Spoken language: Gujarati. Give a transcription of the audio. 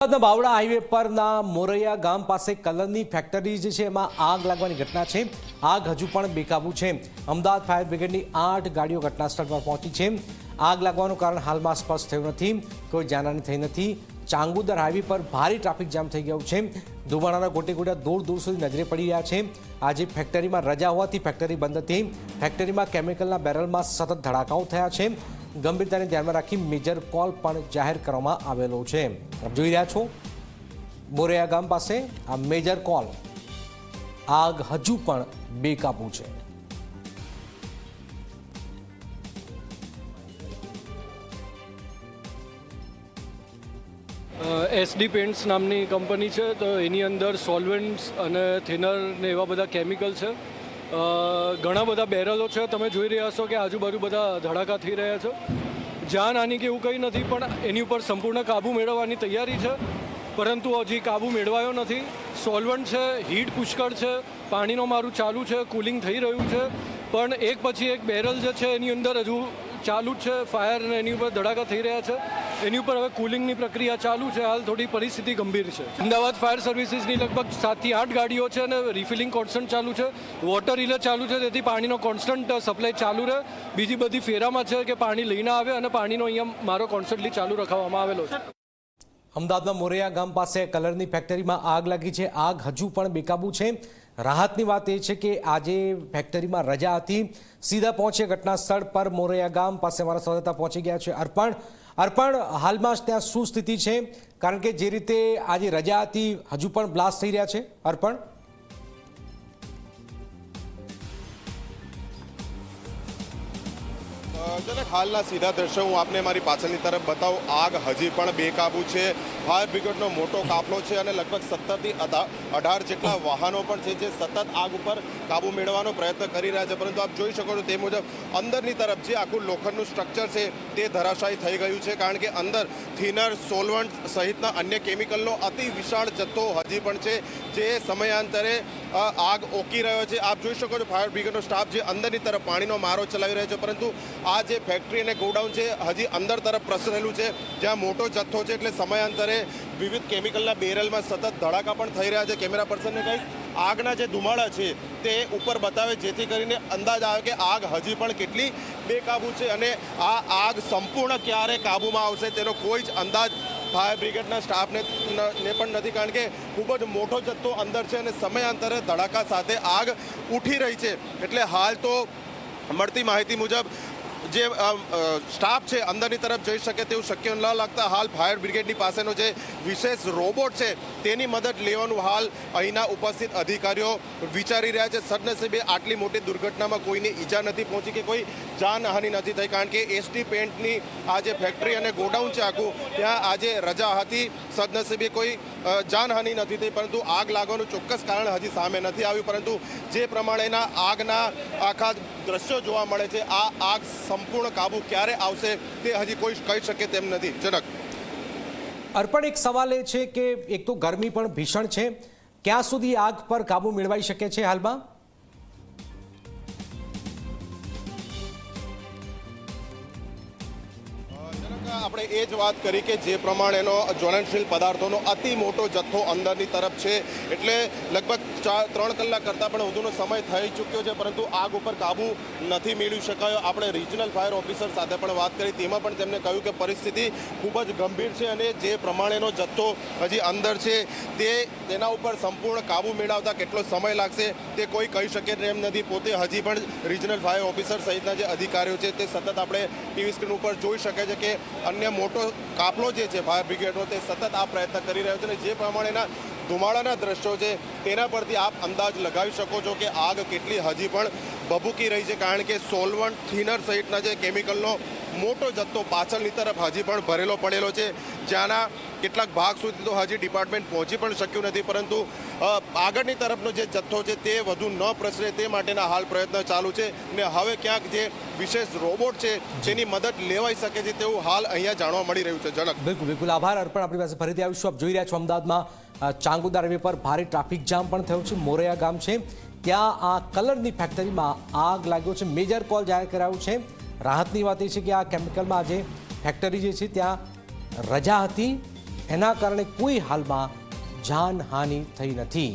બાવડા હાઈવે પરના મોરૈયા ગામ પાસે કલરની ફેક્ટરી જે છે એમાં આગ લાગવાની ઘટના છે। આગ હજુ પણ બેકાબુ છે। અમદાવાદ ફાયર બ્રિગેડની 8 ગાડીઓ ઘટના સ્થળ પર પહોંચી છે। આગ લાગવાનું કારણ હાલમાં સ્પષ્ટ થયું નથી। કોઈ જાનહાની થઈ નથી। ચાંગુદર હાઈવે પર ભારે ટ્રાફિક જામ થઈ ગયું છે। ધુમાડાના ગોટેગોટા દૂર દૂર સુધી નજરે પડી રહ્યા છે। આજે ફેક્ટરીમાં રજા હોવાથી ફેક્ટરી બંધ હતી। ફેક્ટરીમાં કેમિકલના બેરલમાં સતત ધડાકાઓ થયા છે। ગંભીરતાને ધ્યાનમાં રાખી મેજર કોલ પણ જાહેર કરવામાં આવેલો છે। આપ જોઈ રહ્યા છો મોરૈયા ગામ પાસે આ મેજર કોલ। આગ હજુ પણ બેકાબુ છે। એસડી પેન્ટ્સ નામની કંપની છે, તો એની અંદર સોલ્વન્ટ્સ અને થિનર ને એવા બધા કેમિકલ છે। ઘણા બધા બેરલો છે, તમે જોઈ રહ્યા છો કે આજુબાજુ બધા ધડાકા થઈ રહ્યા છે। જાનહાની કે એવું કંઈ નથી, પણ એની ઉપર સંપૂર્ણ કાબૂ મેળવવાની તૈયારી છે, પરંતુ હજી કાબૂ મેળવાયો નથી। સોલ્વન્ટ છે, હીટ પુષ્કળ છે, પાણીનો મારું ચાલુ છે, કુલિંગ થઈ રહ્યું છે, પણ એક પછી એક બેરલ જે છે એની અંદર હજુ ચાલુ જ છે ફાયર, અને એની ઉપર ધડાકા થઈ રહ્યા છે। એની ઉપર હવે કુલિંગની પ્રક્રિયા ચાલુ છે। હાલ થોડી પરિસ્થિતિ ગંભીર છે। અમદાવાદ ફાયર સર્વિસીસની લગભગ 7 થી 8 ગાડીઓ છે અને રિફિલિંગ કોન્સ્ટન્ટ ચાલુ છે। વોટર રિલે ચાલુ છે, તેથી પાણીનો કોન્સ્ટન્ટ સપ્લાય ચાલુ રહે। બીજી બધી ફેરામાં છે કે પાણી લઈને આવે, અને પાણીનો અહીંયા મારો કોન્સ્ટન્ટલી ચાલુ રખાવવામાં આવેલો છે। અમદાવાદના મોરૈયા ગામ પાસે કલરની ફેક્ટરીમાં આગ લાગી છે। આગ હજુ પણ બેકાબુ છે। રાહતની વાત એ છે કે આજે ફેક્ટરીમાં રજા હતી। સીધા પહોંચે ઘટના સ્થળ પર મોરૈયા ગામ પાસે અમારા સંવાદદાતા પહોંચી ગયા છે। અર્પણ હાલમાં ત્યાં શું સ્થિતિ છે? કારણ કે જે રીતે આજે રજા હતી, હજુ પણ બ્લાસ્ટ થઈ રહ્યા છે। અર્પણ, હાલના સીધા દ્રશ્યો હું આપને મારી પાછળની તરફ બતાવું। આગ હજી પણ બેકાબુ છે। ફાયર બ્રિગેડનો મોટો કાફલો છે અને લગભગ 17 થી 18 જેટલા વાહનો પણ છે, જે સતત આગ ઉપર કાબુ મેળવવાનો પ્રયત્ન કરી રહ્યા છે। પરંતુ આપ જોઈ શકો છો તે મુજબ અંદરની તરફ જે આખું લોખંડનું સ્ટ્રક્ચર છે તે ધરાશાયી થઈ ગયું છે, કારણ કે અંદર થિનર, સોલ્વન્ટ સહિતના અન્ય કેમિકલનો અતિ વિશાળ જથ્થો હજી પણ છે, જે સમયાંતરે આગ ઓકી રહ્યો છે। આપ જોઈ શકો છો ફાયર બ્રિગેડનો સ્ટાફ જે અંદરની તરફ પાણીનો મારો ચલાવી રહ્યો છે, પરંતુ આ જે ફેક્ટરી અને ગોડાઉન છે હજી અંદર તરફ પ્રસરેલું છે, જ્યાં મોટો જથ્થો છે, એટલે સમયાંતરે વિવિધ કેમિકલના બેરલમાં સતત ધડાકા પણ થઈ રહ્યા છે। કેમેરા પર્સનને કહીશ આગના જે ધુમાડા છે તે ઉપર બતાવે, જેથી કરીને અંદાજ આવે કે આગ હજી પણ કેટલી બેકાબુ છે, અને આ આગ સંપૂર્ણ ક્યારે કાબૂમાં આવશે તેનો કોઈ જ અંદાજ ફાયર બ્રિગેડના સ્ટાફને પણ નથી, કારણ કે ખૂબ જ મોટો જથ્થો અંદર છે અને સમયાંતરે ધડાકા સાથે આગ ઉઠી રહી છે। એટલે હાલ તો મળતી માહિતી મુજબ જે સ્ટાફ છે અંદરની તરફ જઈ શકે તેવું શક્ય ન લાગતા હાલ ફાયર બ્રિગેડની પાસેનો જે વિશેષ રોબોટ છે તેની મદદ લેવાનું હાલ અહીંના ઉપસ્થિત અધિકારીઓ વિચારી રહ્યા છે। સદનસીબે આટલી મોટી દુર્ઘટનામાં કોઈને ઈજા નથી પહોંચી કે કોઈ જાનહાનિ નથી થઈ, કારણ કે એસડી પેન્ટની આ જે ફેક્ટરી અને ગોડાઉન છે આખું, ત્યાં આજે રજા હતી। સદનસીબે કોઈ જાનહાનિ નથી થઈ, પરંતુ આગ લાગવાનું ચોક્કસ કારણ હજી સામે નથી આવ્યું। પરંતુ જે પ્રમાણેના આગના આખા દ્રશ્યો જોવા મળે છે, આ આગ સંપૂર્ણ કાબુ ક્યારે આવશે તે હજી કોઈ કહી શકે તેમ નથી। જનક, અર્પણ, એક સવાલ એ છે કે એક તો ગરમી પણ ભીષણ છે, ક્યાં સુધી આગ પર કાબુ મેળવાઈ શકે છે હાલમાં? આપણે એ જ વાત કરી કે જે પ્રમાણેનો જ્વલનશીલ પદાર્થોનો અતિ મોટો જથ્થો અંદરની તરફ છે, એટલે લગભગ 3 કલાક કરતાં પણ વધુનો સમય થઈ ચૂક્યો છે, પરંતુ આગ ઉપર કાબૂ નથી મેળવી શકાયો। આપણે રિજનલ ફાયર ઓફિસર સાથે પણ વાત કરી, તેમાં પણ તેમણે કહ્યું કે પરિસ્થિતિ ખૂબ જ ગંભીર છે, અને જે પ્રમાણેનો જથ્થો હજી અંદર છે તેના ઉપર સંપૂર્ણ કાબૂ મેળવતા કેટલો સમય લાગશે તે કોઈ કહી શકે તેમ નથી। પોતે હજી પણ રિજનલ ફાયર ઓફિસર સહિતના જે અધિકારીઓ છે તે સતત આપણે ટીવી સ્ક્રીન ઉપર જોઈ શકે છે કે અન્ય મોટો કાફલો જે છે ફાયર બ્રિગેડનો તે સતત આ પ્રયત્ન કરી રહ્યો છે, અને જે પ્રમાણેના ધુમાડાના દ્રશ્યો છે તેના પરથી આપ અંદાજ લગાવી શકો છો કે આગ કેટલી હજી પણ ભભૂકી રહી છે, કારણ કે સોલ્વન્ટ, થિનર સહિતના જે કેમિકલનો મોટો જથ્થો પાછળની તરફ હજી પણ ભરેલો પડેલો છે, જ્યાંના કેટલાક ભાગ સુધી તો હજી ડિપાર્ટમેન્ટ પહોંચી પણ શક્યું નથી, પરંતુ આગળની તરફનો જે જથ્થો છે તે વધુ ન પ્રસરે તે માટેના હાલ પ્રયત્ન ચાલુ છે, અને હવે ક્યાંક જે વિશેષ રોબોટ છે તેની મદદ લેવાઈ શકે છે તેવું હાલ અહીંયા જાણવા મળી રહ્યું છે। જનક, બિલકુલ આભાર અર્પણ, આપણી પાસે ફરીથી આવીશું। આપ જોઈ રહ્યા છો અમદાવાદમાં ચાંગુદર હાઈવે પર ભારે ટ્રાફિક જામ પણ થયું છે। મોરૈયા ગામ છે ત્યાં આ કલરની ફેક્ટરીમાં આગ લાગ્યો છે। મેજર કોલ જાહેર કરાયું છે। રાહતની વાત એ છે કે આ કેમિકલમાં આજે ફેક્ટરી જે છે ત્યાં રજા હતી એના કારણે કોઈ હાલમાં જાનહાનિ થઈ નથી।